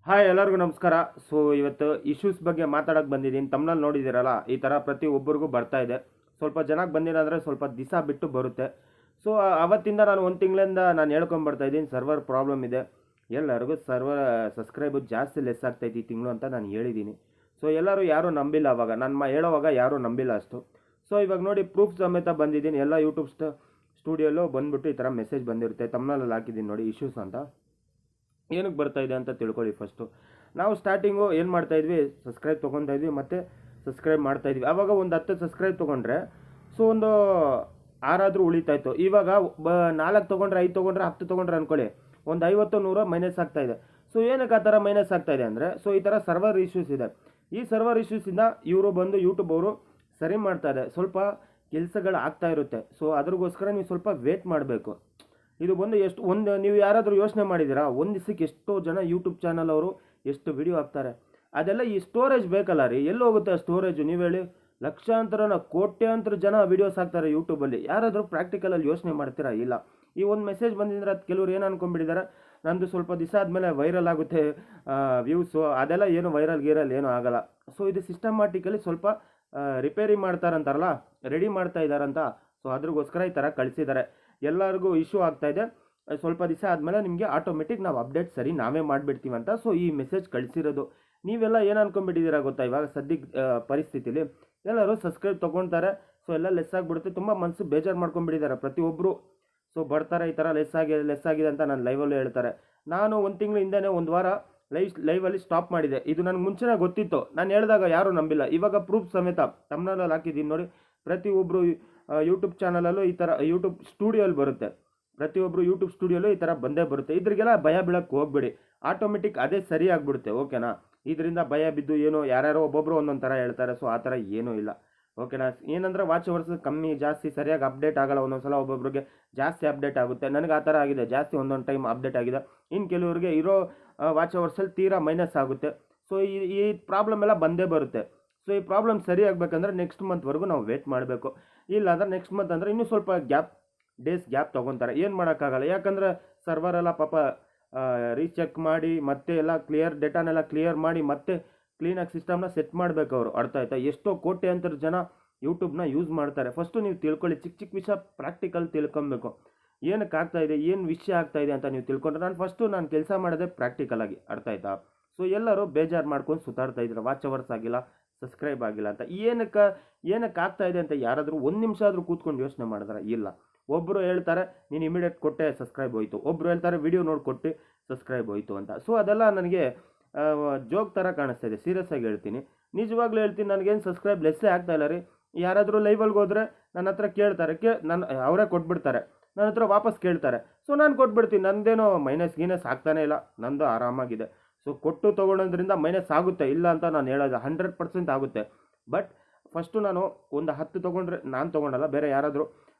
Hi ಎಲ್ಲರಿಗೂ ನಮಸ್ಕಾರ. So ಇವತ್ತು ಇಶ್ಯೂಸ್ ಬಗ್ಗೆ ಮಾತಾಡೋಕ್ಕೆ ಬಂದಿದ್ದೀನಿ. ತಮ್ಮನಲ್ಲಿ ನೋಡಿದ್ದೀರಲ್ಲ, ಈ ಥರ ಪ್ರತಿ ಒಬ್ಬರಿಗೂ ಬರ್ತಾ ಇದೆ. ಸ್ವಲ್ಪ ಜನಕ್ಕೆ ಬಂದಿಲ್ಲ ಅಂದರೆ ಸ್ವಲ್ಪ ದಿವಸ ಬಿಟ್ಟು ಬರುತ್ತೆ. ಸೊ ಅವತ್ತಿಂದ ನಾನು ಒಂದು ತಿಂಗಳಿಂದ ನಾನು ಹೇಳ್ಕೊಂಬರ್ತಾ ಇದ್ದೀನಿ, ಸರ್ವರ್ ಪ್ರಾಬ್ಲಮ್ ಇದೆ, ಎಲ್ಲರಿಗೂ ಸರ್ವರ್ ಸಬ್ಸ್ಕ್ರೈಬು ಜಾಸ್ತಿ ಲೆಸ್ ಆಗ್ತೈತಿ ಈ ತಿಂಗಳು ಅಂತ ನಾನು ಹೇಳಿದ್ದೀನಿ. ಸೊ ಎಲ್ಲರೂ ಯಾರೂ ನಂಬಿಲ್ಲ, ಅವಾಗ ನಾನು ಹೇಳೋವಾಗ ಯಾರೂ ನಂಬಿಲ್ಲ ಅಷ್ಟು. ಸೊ ಇವಾಗ ನೋಡಿ ಪ್ರೂಫ್ ಸಮೇತ ಬಂದಿದ್ದೀನಿ. ಎಲ್ಲ ಯೂಟ್ಯೂಬ್ ಸ್ಟುಡಿಯೋಲ್ಲೂ ಬಂದುಬಿಟ್ಟು ಈ ಥರ ಮೆಸೇಜ್ ಬಂದಿರುತ್ತೆ. ತಮ್ಮನಲ್ಲಿ ಹಾಕಿದ್ದೀನಿ ನೋಡಿ ಇಶ್ಯೂಸ್ ಅಂತ. ಏನಕ್ಕೆ ಬರ್ತಾ ಇದೆ ಅಂತ ತಿಳ್ಕೊಳ್ಳಿ. ಫಸ್ಟು ನಾವು ಸ್ಟಾರ್ಟಿಂಗು ಏನು ಮಾಡ್ತಾಯಿದ್ವಿ, ಸಬ್ಸ್ಕ್ರೈಬ್ ತೊಗೊತಾ ಇದ್ವಿ ಮತ್ತು ಸಬ್ಸ್ಕ್ರೈಬ್ ಮಾಡ್ತಾಯಿದ್ವಿ. ಆವಾಗ ಒಂದು 10 ಸಬ್ಸ್ಕ್ರೈಬ್ ತೊಗೊಂಡ್ರೆ ಸೊ ಒಂದು 6 ಉಳಿತಾಯಿತ್ತು. ಇವಾಗ 4 ತೊಗೊಂಡ್ರೆ, 5 ತೊಗೊಂಡ್ರೆ, 10 ತೊಗೊಂಡ್ರೆ ಅಂದ್ಕೊಳ್ಳಿ, ಒಂದು 50-100 ಮೈನಸ್ ಆಗ್ತಾಯಿದೆ. ಸೊ ಏನಕ್ಕೆ ಆ ಥರ ಮೈನಸ್ ಆಗ್ತಾಯಿದೆ ಅಂದರೆ, ಸೊ ಈ ಥರ ಸರ್ವರ್ ಇಶ್ಯೂಸ್ ಇದೆ. ಈ ಸರ್ವರ್ ಇಶ್ಯೂಸಿಂದ ಇವರು ಬಂದು ಯೂಟ್ಯೂಬ್ ಅವರು ಸರಿ ಮಾಡ್ತಾರೆ, ಸ್ವಲ್ಪ ಕೆಲಸಗಳು ಆಗ್ತಾ ಇರುತ್ತೆ. ಸೊ ಅದ್ರಗೋಸ್ಕರ ನೀವು ಸ್ವಲ್ಪ ವೇಟ್ ಮಾಡಬೇಕು. ಇದು ಬಂದು ನೀವು ಯಾರಾದರೂ ಯೋಚನೆ ಮಾಡಿದ್ದೀರಾ, ಒಂದು ದಿವಸಕ್ಕೆ ಎಷ್ಟೋ ಜನ ಯೂಟ್ಯೂಬ್ ಚಾನಲ್ ಅವರು ಎಷ್ಟು ವಿಡಿಯೋ ಹಾಕ್ತಾರೆ, ಅದೆಲ್ಲ ಈ ಸ್ಟೋರೇಜ್ ಬೇಕಲ್ಲ ರೀ, ಎಲ್ಲಿ ಹೋಗುತ್ತೆ ಆ ಸ್ಟೋರೇಜು? ನೀವು ಹೇಳಿ, ಲಕ್ಷಾಂತರ ಕೋಟ್ಯಾಂತರ ಜನ ವೀಡಿಯೋಸ್ ಹಾಕ್ತಾರೆ ಯೂಟ್ಯೂಬಲ್ಲಿ. ಯಾರಾದರೂ ಪ್ರಾಕ್ಟಿಕಲಲ್ಲಿ ಯೋಚನೆ ಮಾಡ್ತೀರಾ? ಇಲ್ಲ. ಈ ಒಂದು ಮೆಸೇಜ್ ಬಂದಿದ್ರೆ ಅದು ಕೆಲವ್ರು ಏನು ಅನ್ಕೊಂಡ್ಬಿಟ್ಟಿದ್ದಾರೆ, ನಂದು ಸ್ವಲ್ಪ ದಿವಸ ಆದಮೇಲೆ ವೈರಲ್ ಆಗುತ್ತೆ ವ್ಯೂಸು, ಅದೆಲ್ಲ ಏನು ವೈರಲ್ ಏನೂ ಆಗಲ್ಲ. ಸೊ ಇದು ಸಿಸ್ಟಮ್ಯಾಟಿಕಲಿ ಸ್ವಲ್ಪ ರಿಪೇರಿ ಮಾಡ್ತಾರಂತಾರಲ್ಲ, ರೆಡಿ ಮಾಡ್ತಾ ಇದ್ದಾರಂತ. ಸೊ ಅದ್ರಗೋಸ್ಕರ ಈ ಥರ ಕಳಿಸಿದ್ದಾರೆ. ಎಲ್ಲರಿಗೂ ಇಶ್ಯೂ ಆಗ್ತಾಯಿದೆ, ಸ್ವಲ್ಪ ದಿವಸ ಆದಮೇಲೆ ನಿಮಗೆ ಆಟೋಮೆಟಿಕ್ ನಾವು ಅಪ್ಡೇಟ್ ಸರಿ ನಾವೇ ಮಾಡಿಬಿಡ್ತೀವಿ ಅಂತ. ಸೊ ಈ ಮೆಸೇಜ್ ಕಳಿಸಿರೋದು. ನೀವೆಲ್ಲ ಏನು ಅನ್ಕೊಂಡ್ಬಿಟ್ಟಿದ್ದೀರಾ ಗೊತ್ತಾ, ಇವಾಗ ಸದ್ಯಕ್ಕೆ ಪರಿಸ್ಥಿತಿಲಿ ಎಲ್ಲರೂ ಸಬ್ಸ್ಕ್ರೈಬ್ ತೊಗೊಳ್ತಾರೆ, ಸೊ ಎಲ್ಲ ಲೆಸ್ ಆಗಿಬಿಡುತ್ತೆ. ತುಂಬ ಮನಸ್ಸು ಬೇಜಾರು ಮಾಡ್ಕೊಂಡ್ಬಿಟ್ಟಿದ್ದಾರೆ ಪ್ರತಿಯೊಬ್ಬರು. ಸೊ ಬರ್ತಾರೆ, ಈ ಥರ ಲೆಸ್ ಆಗಿದೆ ಅಂತ ನಾನು ಲೈವಲ್ಲೂ ಹೇಳ್ತಾರೆ. ನಾನು ಒಂದು ತಿಂಗಳು ಹಿಂದೆನೇ ಒಂದು ವಾರ ಲೈವಲ್ಲಿ ಸ್ಟಾಪ್ ಮಾಡಿದೆ. ಇದು ನನಗೆ ಮುಂಚೆನೇ ಗೊತ್ತಿತ್ತು, ನಾನು ಹೇಳಿದಾಗ ಯಾರೂ ನಂಬಿಲ್ಲ. ಇವಾಗ ಪ್ರೂಫ್ ಸಮೇತ ತಮ್ಮನಲ್ಲಿ ಹಾಕಿದ್ದೀನಿ ನೋಡಿ. ಪ್ರತಿಯೊಬ್ಬರು ಯೂಟ್ಯೂಬ್ ಚಾನಲಲ್ಲೂ ಈ ಥರ ಯೂಟ್ಯೂಬ್ ಸ್ಟುಡಿಯೋಲ್ಲಿ ಬರುತ್ತೆ, ಪ್ರತಿಯೊಬ್ಬರು ಯೂಟ್ಯೂಬ್ ಸ್ಟುಡಿಯೋಲ್ಲೂ ಈ ಥರ ಬಂದೇ ಬರುತ್ತೆ. ಇದ್ರಿಗೆಲ್ಲ ಭಯ ಬೀಳಕ್ಕೆ ಹೋಗ್ಬೇಡಿ, ಆಟೋಮೆಟಿಕ್ ಅದೇ ಸರಿ ಆಗಿಬಿಡುತ್ತೆ. ಓಕೆನಾ? ಇದರಿಂದ ಭಯ ಬಿದ್ದು ಏನೋ ಯಾರ್ಯಾರೋ ಒಬ್ಬೊಬ್ಬರು ಒಂದೊಂದು ಥರ ಹೇಳ್ತಾರೆ. ಸೊ ಆ ಥರ ಏನೂ ಇಲ್ಲ. ಓಕೆನಾ? ಏನಂದರೆ ವಾಚ್ ಅವರ್ಸ್ ಕಮ್ಮಿ ಜಾಸ್ತಿ ಸರಿಯಾಗಿ ಅಪ್ಡೇಟ್ ಆಗಲ್ಲ. ಒಂದೊಂದು ಸಲ ಒಬ್ಬೊಬ್ರಿಗೆ ಜಾಸ್ತಿ ಅಪ್ಡೇಟ್ ಆಗುತ್ತೆ. ನನಗೆ ಆ ಥರ ಆಗಿದೆ, ಜಾಸ್ತಿ ಒಂದೊಂದು ಟೈಮ್ ಅಪ್ಡೇಟ್ ಆಗಿದೆ. ಇನ್ನು ಕೆಲವರಿಗೆ ಇರೋ ವಾಚ್ ಅವರ್ಸಲ್ಲಿ ತೀರಾ ಮೈನಸ್ ಆಗುತ್ತೆ. ಸೊ ಈ ಪ್ರಾಬ್ಲಮ್ ಎಲ್ಲ ಬಂದೇ ಬರುತ್ತೆ. ಸೊ ಈ ಪ್ರಾಬ್ಲಮ್ ಸರಿ ಆಗಬೇಕಂದ್ರೆ ನೆಕ್ಸ್ಟ್ ಮಂತ್ವರೆಗೂ ನಾವು ವೇಟ್ ಮಾಡಬೇಕು. ಇಲ್ಲ ಅಂದರೆ ನೆಕ್ಸ್ಟ್ ಮಂತ್ ಅಂದರೆ ಇನ್ನೂ ಸ್ವಲ್ಪ ಡೇಸ್ ಗ್ಯಾಪ್ ತೊಗೊತಾರೆ. ಏನು ಮಾಡೋಕ್ಕಾಗಲ್ಲ, ಯಾಕಂದರೆ ಸರ್ವರೆಲ್ಲ ಪಾಪ ರೀಚೆಕ್ ಮಾಡಿ ಮತ್ತೆ ಎಲ್ಲ ಡೇಟಾನೆಲ್ಲ ಕ್ಲಿಯರ್ ಮಾಡಿ ಮತ್ತೆ ಕ್ಲೀನಾಗಿ ಸಿಸ್ಟಮ್ನ ಸೆಟ್ ಮಾಡಬೇಕು ಅವರು. ಅರ್ಥ ಆಯ್ತಾ? ಎಷ್ಟೋ ಕೋಟ್ಯಾಂತರ ಜನ ಯೂಟ್ಯೂಬ್ನ ಯೂಸ್ ಮಾಡ್ತಾರೆ. ಫಸ್ಟು ನೀವು ತಿಳ್ಕೊಳ್ಳಿ, ಚಿಕ್ಕ ಚಿಕ್ಕ ವಿಷಯ ಪ್ರಾಕ್ಟಿಕಲ್ ತಿಳ್ಕೊಬೇಕು. ಏನಕ್ಕೆ ಆಗ್ತಾಯಿದೆ, ಏನು ವಿಷಯ ಆಗ್ತಾಯಿದೆ ಅಂತ ನೀವು ತಿಳ್ಕೊಂಡ್ರೆ, ನಾನು ಕೆಲಸ ಮಾಡೋದೇ ಪ್ರಾಕ್ಟಿಕಲಾಗಿ. ಅರ್ಥ ಆಯ್ತಾ? ಸೊ ಎಲ್ಲರೂ ಬೇಜಾರು ಮಾಡ್ಕೊಂಡು ಸುತ್ತಾಡ್ತಾ ಇದ್ದಾರೆ, ವಾಚ್ ಅವರ್ಸ್ ಆಗಿಲ್ಲ, ಸಬ್ಸ್ಕ್ರೈಬ್ ಆಗಿಲ್ಲ ಅಂತ. ಏನಕ್ಕೆ ಆಗ್ತಾ ಇದೆ ಅಂತ ಯಾರಾದರೂ ಒಂದು ನಿಮಿಷ ಆದರೂ ಕೂತ್ಕೊಂಡು ಯೋಚನೆ ಮಾಡಿದ್ರೆ ಇಲ್ಲ. ಒಬ್ಬರು ಹೇಳ್ತಾರೆ ನೀನು ಇಮಿಡಿಯೇಟ್ ಕೊಟ್ಟೆ ಸಬ್ಸ್ಕ್ರೈಬ್ ಹೋಯಿತು, ಒಬ್ಬರು ಹೇಳ್ತಾರೆ ವಿಡಿಯೋ ನೋಡಿ ಕೊಟ್ಟು ಸಬ್ಸ್ಕ್ರೈಬ್ ಹೋಯಿತು ಅಂತ. ಸೊ ಅದೆಲ್ಲ ನನಗೆ ಜೋಕ್ ಥರ ಕಾಣಿಸ್ತಾ ಇದೆ. ಸೀರಿಯಸ್ ಆಗಿ ಹೇಳ್ತೀನಿ, ನಿಜವಾಗ್ಲೂ ಹೇಳ್ತೀನಿ, ನನಗೇನು ಸಬ್ಸ್ಕ್ರೈಬ್ ಲೆಸ್ಸೇ ಆಗ್ತಾ ಇಲ್ಲ ರೀ. ಯಾರಾದರೂ ಲೈವಲ್ಗೆ ಹೋದರೆ ನನ್ನ ಹತ್ರ ಕೇಳ್ತಾರೆ, ಅವರೇ ಕೊಟ್ಬಿಡ್ತಾರೆ, ನನ್ನ ಹತ್ರ ವಾಪಸ್ ಕೇಳ್ತಾರೆ. ಸೊ ನಾನು ಕೊಟ್ಬಿಡ್ತೀನಿ, ನಂದೇನೋ ಗೀನಸ್ ಆಗ್ತಾನೆ ಇಲ್ಲ, ನಂದು ಆರಾಮಾಗಿದೆ. ಸೊ ಕೊಟ್ಟು ತೊಗೊಳೋದ್ರಿಂದ ಮೈನಸ್ ಆಗುತ್ತೆ, ಇಲ್ಲ ಅಂತ ನಾನು ಹೇಳೋದು 100% ಆಗುತ್ತೆ. ಬಟ್ ಫಸ್ಟು ನಾನು ಒಂದು 10 ತೊಗೊಂಡ್ರೆ, ನಾನು ತೊಗೊಂಡಲ್ಲ, ಬೇರೆ ಯಾರಾದರೂ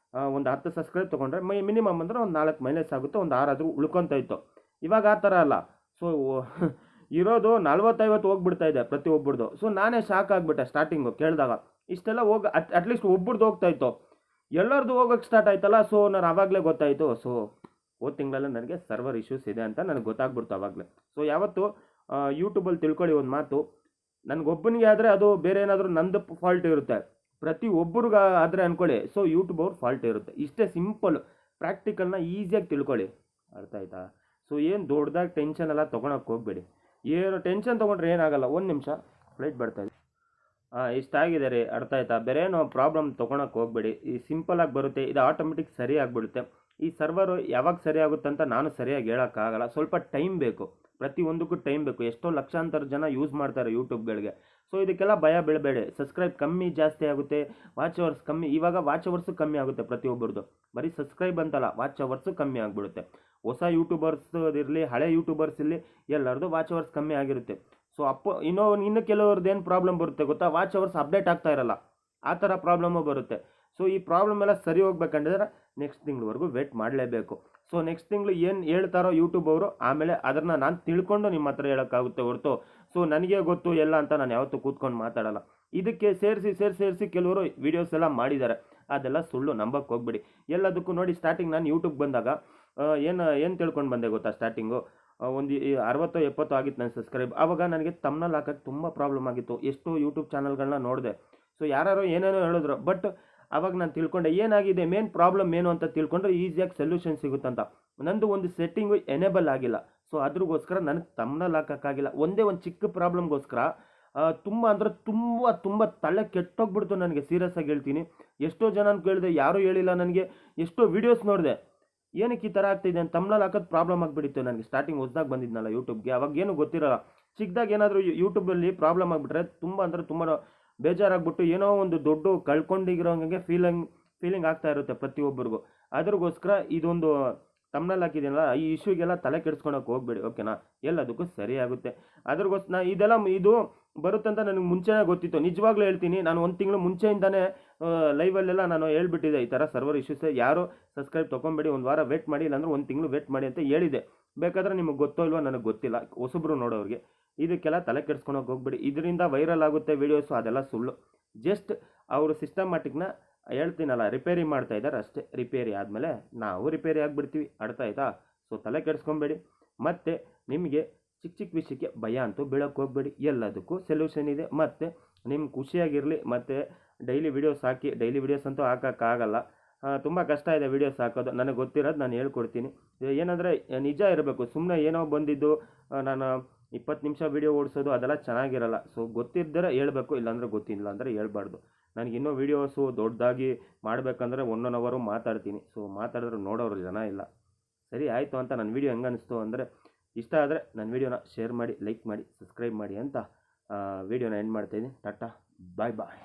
ಒಂದು 10 ಸಬ್ಸ್ಕ್ರೈಬ್ ತೊಗೊಂಡ್ರೆ ಮಿನಿಮಮ್ ಅಂದರೆ ಒಂದು 4 ಮೈನಸ್ ಆಗುತ್ತೆ, ಒಂದು 6 ಆದರೂ ಉಳ್ಕೊತಾ ಇತ್ತು. ಇವಾಗ ಆ ಥರ ಅಲ್ಲ. ಸೊ ಇರೋದು 40-50 ಹೋಗ್ಬಿಡ್ತಾ ಇದೆ ಪ್ರತಿಯೊಬ್ಬರದು. ಸೊ ನಾನೇ ಶಾಕ್ ಆಗಿಬಿಟ್ಟೆ ಸ್ಟಾರ್ಟಿಂಗು ಕೇಳಿದಾಗ. ಇಷ್ಟೆಲ್ಲ ಅಟ್ಲೀಸ್ಟ್ ಒಬ್ಬರದ್ದು ಹೋಗ್ತಾ ಇತ್ತು, ಎಲ್ಲರದ್ದು ಹೋಗೋಕ್ಕೆ ಸ್ಟಾರ್ಟ್ ಆಯ್ತಲ್ಲ. ಸೊ ನಾನು ಆವಾಗಲೇ ಗೊತ್ತಾಯಿತು. ಸೊ ಹೋದ ತಿಂಗಳಲ್ಲಿ ನನಗೆ ಸರ್ವರ್ ಇಶ್ಯೂಸ್ ಇದೆ ಅಂತ ನನಗೆ ಗೊತ್ತಾಗ್ಬಿಡ್ತು ಆವಾಗಲೇ. ಸೊ ಯಾವತ್ತು ಯೂಟ್ಯೂಬಲ್ಲಿ ತಿಳ್ಕೊಳ್ಳಿ ಒಂದು ಮಾತು, ನನಗೊಬ್ಬನಿಗೆ ಆದರೆ ಅದು ಬೇರೆ ಏನಾದರೂ ನಂದು ಫಾಲ್ಟ್ ಇರುತ್ತೆ, ಪ್ರತಿಯೊಬ್ಬರಿಗೂ ಆದರೆ ಅಂದ್ಕೊಳ್ಳಿ ಸೊ ಯೂಟ್ಯೂಬ್ ಅವ್ರ ಫಾಲ್ಟ್ ಇರುತ್ತೆ. ಇಷ್ಟೇ ಸಿಂಪಲ್, ಪ್ರಾಕ್ಟಿಕಲ್ನ ಈಸಿಯಾಗಿ ತಿಳ್ಕೊಳ್ಳಿ. ಅರ್ಥ ಆಯ್ತಾ? ಸೊ ಏನು ದೊಡ್ಡದಾಗಿ ಟೆನ್ಷನ್ ಎಲ್ಲ ತೊಗೊಳಕ್ಕೆ ಹೋಗಬೇಡಿ. ಏನು ಟೆನ್ಷನ್ ತೊಗೊಂಡ್ರೆ ಏನಾಗಲ್ಲ. ಒಂದು ನಿಮಿಷ ಫ್ಲೈಟ್ ಬರ್ತಾಯಿದೆ. ಇಷ್ಟಾಗಿದೆ ರೀ, ಅರ್ಥ ಆಯ್ತಾ? ಬೇರೆ ಏನೋ ಪ್ರಾಬ್ಲಮ್ ತೊಗೊಳಕ್ಕೆ ಹೋಗಬೇಡಿ, ಈ ಸಿಂಪಲಾಗಿ ಬರುತ್ತೆ, ಇದು ಆಟೋಮೆಟಿಕ್ ಸರಿ ಆಗಿಬಿಡುತ್ತೆ. ಈ ಸರ್ವರು ಯಾವಾಗ ಸರಿ ಆಗುತ್ತೆ ಅಂತ ನಾನು ಸರಿಯಾಗಿ ಹೇಳೋಕ್ಕಾಗಲ್ಲ, ಸ್ವಲ್ಪ ಟೈಮ್ ಬೇಕು, ಪ್ರತಿಯೊಂದಕ್ಕೂ ಟೈಮ್ ಬೇಕು. ಎಷ್ಟೋ ಲಕ್ಷಾಂತರ ಜನ ಯೂಸ್ ಮಾಡ್ತಾರೆ ಯೂಟ್ಯೂಬ್ಗಳಿಗೆ. ಸೊ ಇದಕ್ಕೆಲ್ಲ ಭಯ ಬೀಳಬೇಡಿ. ಸಬ್ಸ್ಕ್ರೈಬ್ ಕಮ್ಮಿ ಜಾಸ್ತಿ ಆಗುತ್ತೆ, ವಾಚ್ ಅವರ್ಸ್ ಕಮ್ಮಿ. ಇವಾಗ ವಾಚ್ ಅವರ್ಸು ಕಮ್ಮಿ ಆಗುತ್ತೆ ಪ್ರತಿಯೊಬ್ಬರದು, ಬರೀ ಸಬ್ಸ್ಕ್ರೈಬ್ ಅಂತಲ್ಲ, ವಾಚ್ ಅವರ್ಸು ಕಮ್ಮಿ ಆಗಿಬಿಡುತ್ತೆ. ಹೊಸ ಯೂಟ್ಯೂಬರ್ಸ್ ಇರಲಿ, ಹಳೆ ಯೂಟ್ಯೂಬರ್ಸ್ ಇರಲಿ, ಎಲ್ಲರದು ವಾಚ್ ಅವರ್ಸ್ ಕಮ್ಮಿ ಆಗಿರುತ್ತೆ. ಸೊ ಇನ್ನು ಕೆಲವ್ರದ್ದು ಏನು ಪ್ರಾಬ್ಲಮ್ ಬರುತ್ತೆ ಗೊತ್ತಾ, ವಾಚ್ ಅವರ್ಸ್ ಅಪ್ಡೇಟ್ ಆಗ್ತಾ ಇರಲ್ಲ, ಆ ಥರ ಪ್ರಾಬ್ಲಮ್ಮು ಬರುತ್ತೆ. ಸೊ ಈ ಪ್ರಾಬ್ಲಮ್ ಎಲ್ಲ ಸರಿ ಹೋಗ್ಬೇಕಂದ್ರೆ ನೆಕ್ಸ್ಟ್ ತಿಂಗಳವರೆಗೂ ವೇಟ್ ಮಾಡಲೇಬೇಕು. ಸೊ ನೆಕ್ಸ್ಟ್ ತಿಂಗಳು ಏನು ಹೇಳ್ತಾರೋ ಯೂಟ್ಯೂಬ್ ಅವರು, ಆಮೇಲೆ ಅದನ್ನು ನಾನು ತಿಳ್ಕೊಂಡು ನಿಮ್ಮ ಹತ್ರ ಹೇಳೋಕ್ಕಾಗುತ್ತೆ ಹೊರತು ಸೊ ನನಗೆ ಗೊತ್ತು ಎಲ್ಲ ಅಂತ ನಾನು ಯಾವತ್ತೂ ಕೂತ್ಕೊಂಡು ಮಾತಾಡಲ್ಲ. ಇದಕ್ಕೆ ಸೇರಿಸಿ ಕೆಲವರು ವೀಡಿಯೋಸ್ ಎಲ್ಲ ಮಾಡಿದ್ದಾರೆ, ಅದೆಲ್ಲ ಸುಳ್ಳು, ನಂಬಕ್ಕೆ ಹೋಗ್ಬಿಡಿ. ಎಲ್ಲದಕ್ಕೂ ನೋಡಿ, ಸ್ಟಾರ್ಟಿಂಗ್ ನಾನು ಯೂಟ್ಯೂಬ್ ಬಂದಾಗ ಏನು ತಿಳ್ಕೊಂಡು ಬಂದೆ ಗೊತ್ತಾ, ಸ್ಟಾರ್ಟಿಂಗು ಒಂದು 60-70 ಆಗಿತ್ತು ನನ್ನ ಸಬ್ಸ್ಕ್ರೈಬ್. ಆವಾಗ ನನಗೆ ತಮ್ನಲ್ಲಿ ಹಾಕೋಕ್ಕೆ ತುಂಬ ಪ್ರಾಬ್ಲಮ್ ಆಗಿತ್ತು. ಎಷ್ಟೋ ಯೂಟ್ಯೂಬ್ ಚಾನಲ್ಗಳನ್ನ ನೋಡಿದೆ. ಸೊ ಯಾರು ಏನೇನೋ ಹೇಳಿದ್ರು, ಬಟ್ ಆವಾಗ ನಾನು ತಿಳ್ಕೊಂಡೆ ಏನಾಗಿದೆ, ಮೇನ್ ಪ್ರಾಬ್ಲಮ್ ಏನು ಅಂತ ತಿಳ್ಕೊಂಡ್ರೆ ಈಸಿಯಾಗಿ ಸೊಲ್ಯೂಷನ್ ಸಿಗುತ್ತಂತ. ನಂದು ಒಂದು ಸೆಟ್ಟಿಂಗು ಎನೇಬಲ್ ಆಗಿಲ್ಲ. ಸೊ ಅದ್ರಗೋಸ್ಕರ ನನಗೆ ತಮ್ನಲ್ಲಿ ಹಾಕೋಕ್ಕಾಗಿಲ್ಲ. ಒಂದೇ ಒಂದು ಚಿಕ್ಕ ಪ್ರಾಬ್ಲಮ್ಗೋಸ್ಕರ ತುಂಬ ಅಂದರೆ ತುಂಬ ತುಂಬ ತಲೆ ಕೆಟ್ಟೋಗ್ಬಿಡ್ತು ನನಗೆ. ಸೀರಿಯಸ್ ಆಗಿ ಹೇಳ್ತೀನಿ. ಎಷ್ಟೋ ಜನನ ಕೇಳಿದೆ, ಯಾರೂ ಹೇಳಿಲ್ಲ ನನಗೆ. ಎಷ್ಟೋ ವೀಡಿಯೋಸ್ ನೋಡಿದೆ, ಏನಕ್ಕೆ ಈ ಥರ ಆಗ್ತಿದೆ ಅಂತ. ತಮ್ನಲ್ಲಿ ಹಾಕೋದು ಪ್ರಾಬ್ಲಮ್ ಆಗಿಬಿಟ್ಟಿತ್ತು ನನಗೆ. ಸ್ಟಾರ್ಟಿಂಗ್ ಹೊಸ್ದಾಗಿ ಬಂದಿದ್ನಲ್ಲ ಯೂಟ್ಯೂಬ್ಗೆ, ಅವಾಗ ಏನು ಗೊತ್ತಿರಲ್ಲ. ಚಿಕ್ಕದಾಗಿ ಏನಾದರೂ ಯೂಟ್ಯೂಬಲ್ಲಿ ಪ್ರಾಬ್ಲಮ್ ಆಗಿಬಿಟ್ರೆ ತುಂಬ ಅಂದರೆ ತುಂಬ ಬೇಜಾರಾಗ್ಬಿಟ್ಟು ಏನೋ ಒಂದು ದೊಡ್ಡ ಕಳ್ಕೊಂಡಿರೋಂಗೆ ಫೀಲಿಂಗ್ ಆಗ್ತಾ ಇರುತ್ತೆ ಪ್ರತಿಯೊಬ್ಬರಿಗೂ. ಅದ್ರಗೋಸ್ಕರ ಇದೊಂದು ತಮ್ನಲ್ಲಿ ಹಾಕಿದ್ದೀನಲ್ಲ, ಈ ಇಶ್ಯೂಗೆಲ್ಲ ತಲೆ ಕೆಡಿಸ್ಕೊಳಕ್ಕೆ ಹೋಗ್ಬೇಡಿ, ಓಕೆನಾ. ಎಲ್ಲದಕ್ಕೂ ಸರಿ ಆಗುತ್ತೆ. ಅದ್ರಗೋಸ್ಕರ ಇದು ಬರುತ್ತಂತ ನನಗೆ ಮುಂಚೆನೇ ಗೊತ್ತಿತ್ತು. ನಿಜವಾಗ್ಲೂ ಹೇಳ್ತೀನಿ, ನಾನು ಒಂದು ತಿಂಗಳು ಮುಂಚೆಯಿಂದನೇ ಲೈವಲ್ಲೆಲ್ಲ ನಾನು ಹೇಳ್ಬಿಟ್ಟಿದ್ದೆ, ಈ ಥರ ಸರ್ವರ್ ಇಶ್ಯೂಸ್, ಯಾರು ಸಬ್ಸ್ಕ್ರೈಬ್ ತೊಗೊಂಬೇಡಿ, ಒಂದು ವಾರ ವೇಟ್ ಮಾಡಿ, ಇಲ್ಲಾಂದ್ರೆ ಒಂದು ತಿಂಗಳು ವೇಟ್ ಮಾಡಿ ಅಂತ ಹೇಳಿದೆ. ಬೇಕಾದರೆ ನಿಮಗೆ ಗೊತ್ತೋ ಇಲ್ವೋ ನನಗೆ ಗೊತ್ತಿಲ್ಲ, ಹೊಸಬ್ರು ನೋಡೋರಿಗೆ. ಇದಕ್ಕೆಲ್ಲ ತಲೆ ಕೆಡಿಸ್ಕೊಳಕ್ಕೆ ಹೋಗ್ಬೇಡಿ. ಇದರಿಂದ ವೈರಲ್ ಆಗುತ್ತೆ ವೀಡಿಯೋಸು, ಅದೆಲ್ಲ ಸುಳ್ಳು. ಜಸ್ಟ್ ಅವರು ಸಿಸ್ಟಮ್ಯಾಟಿಕ್ನ ಹೇಳ್ತೀನಲ್ಲ, ರಿಪೇರಿ ಮಾಡ್ತಾ ಇದ್ದಾರೆ ಅಷ್ಟೇ. ರಿಪೇರಿ ಆದಮೇಲೆ ನಾವು ರಿಪೇರಿ ಆಗಿಬಿಡ್ತೀವಿ, ಅರ್ಥ ಆಯ್ತಾ. ಸೊ ತಲೆ ಕೆಡಿಸ್ಕೊಬೇಡಿ. ಮತ್ತು ನಿಮಗೆ ಚಿಕ್ಕ ಚಿಕ್ಕ ವಿಷಯಕ್ಕೆ ಭಯ ಅಂತೂ ಬೀಳೋಕ್ಕೆ ಹೋಗಬೇಡಿ. ಎಲ್ಲದಕ್ಕೂ ಸೊಲ್ಯೂಷನ್ ಇದೆ. ಮತ್ತು ನಿಮ್ಗೆ ಖುಷಿಯಾಗಿರಲಿ. ಮತ್ತು ಡೈಲಿ ವೀಡಿಯೋಸ್ ಹಾಕಿ. ಡೈಲಿ ವೀಡಿಯೋಸ್ ಅಂತೂ ಹಾಕೋಕ್ಕಾಗಲ್ಲ, ತುಂಬ ಕಷ್ಟ ಇದೆ ವೀಡಿಯೋಸ್ ಹಾಕೋದು. ನನಗೆ ಗೊತ್ತಿರೋದು ನಾನು ಹೇಳ್ಕೊಡ್ತೀನಿ. ಏನಂದರೆ ನಿಜ ಇರಬೇಕು. ಸುಮ್ಮನೆ ಏನೋ ಬಂದಿದ್ದು ನಾನು 20 ನಿಮಿಷ ವೀಡಿಯೋ ಓಡಿಸೋದು ಅದೆಲ್ಲ ಚೆನ್ನಾಗಿರಲ್ಲ. ಸೊ ಗೊತ್ತಿದ್ದರೆ ಹೇಳ್ಬೇಕು, ಇಲ್ಲಾಂದರೆ ಗೊತ್ತಿಲ್ಲ ಅಂದರೆ ಹೇಳ್ಬಾರ್ದು. ನನಗಿನ್ನೂ ವೀಡಿಯೋಸು ದೊಡ್ಡದಾಗಿ ಮಾಡಬೇಕಂದ್ರೆ 1 ಅವರ್ ಮಾತಾಡ್ತೀನಿ. ಸೊ ಮಾತಾಡಿದ್ರೆ ನೋಡೋರು ಜನ ಇಲ್ಲ. ಸರಿ ಆಯಿತು ಅಂತ ನನ್ನ ವೀಡಿಯೋ ಹೆಂಗೆ ಅನಿಸ್ತು ಅಂದರೆ, ಇಷ್ಟ ಆದರೆ ನನ್ನ ವೀಡಿಯೋನ ಶೇರ್ ಮಾಡಿ, ಲೈಕ್ ಮಾಡಿ, ಸಬ್ಸ್ಕ್ರೈಬ್ ಮಾಡಿ ಅಂತ ವೀಡಿಯೋನ ಎಂಡ್ ಮಾಡ್ತಾಯಿದ್ದೀನಿ. ಟಾಟಾ, ಬಾಯ್ ಬಾಯ್.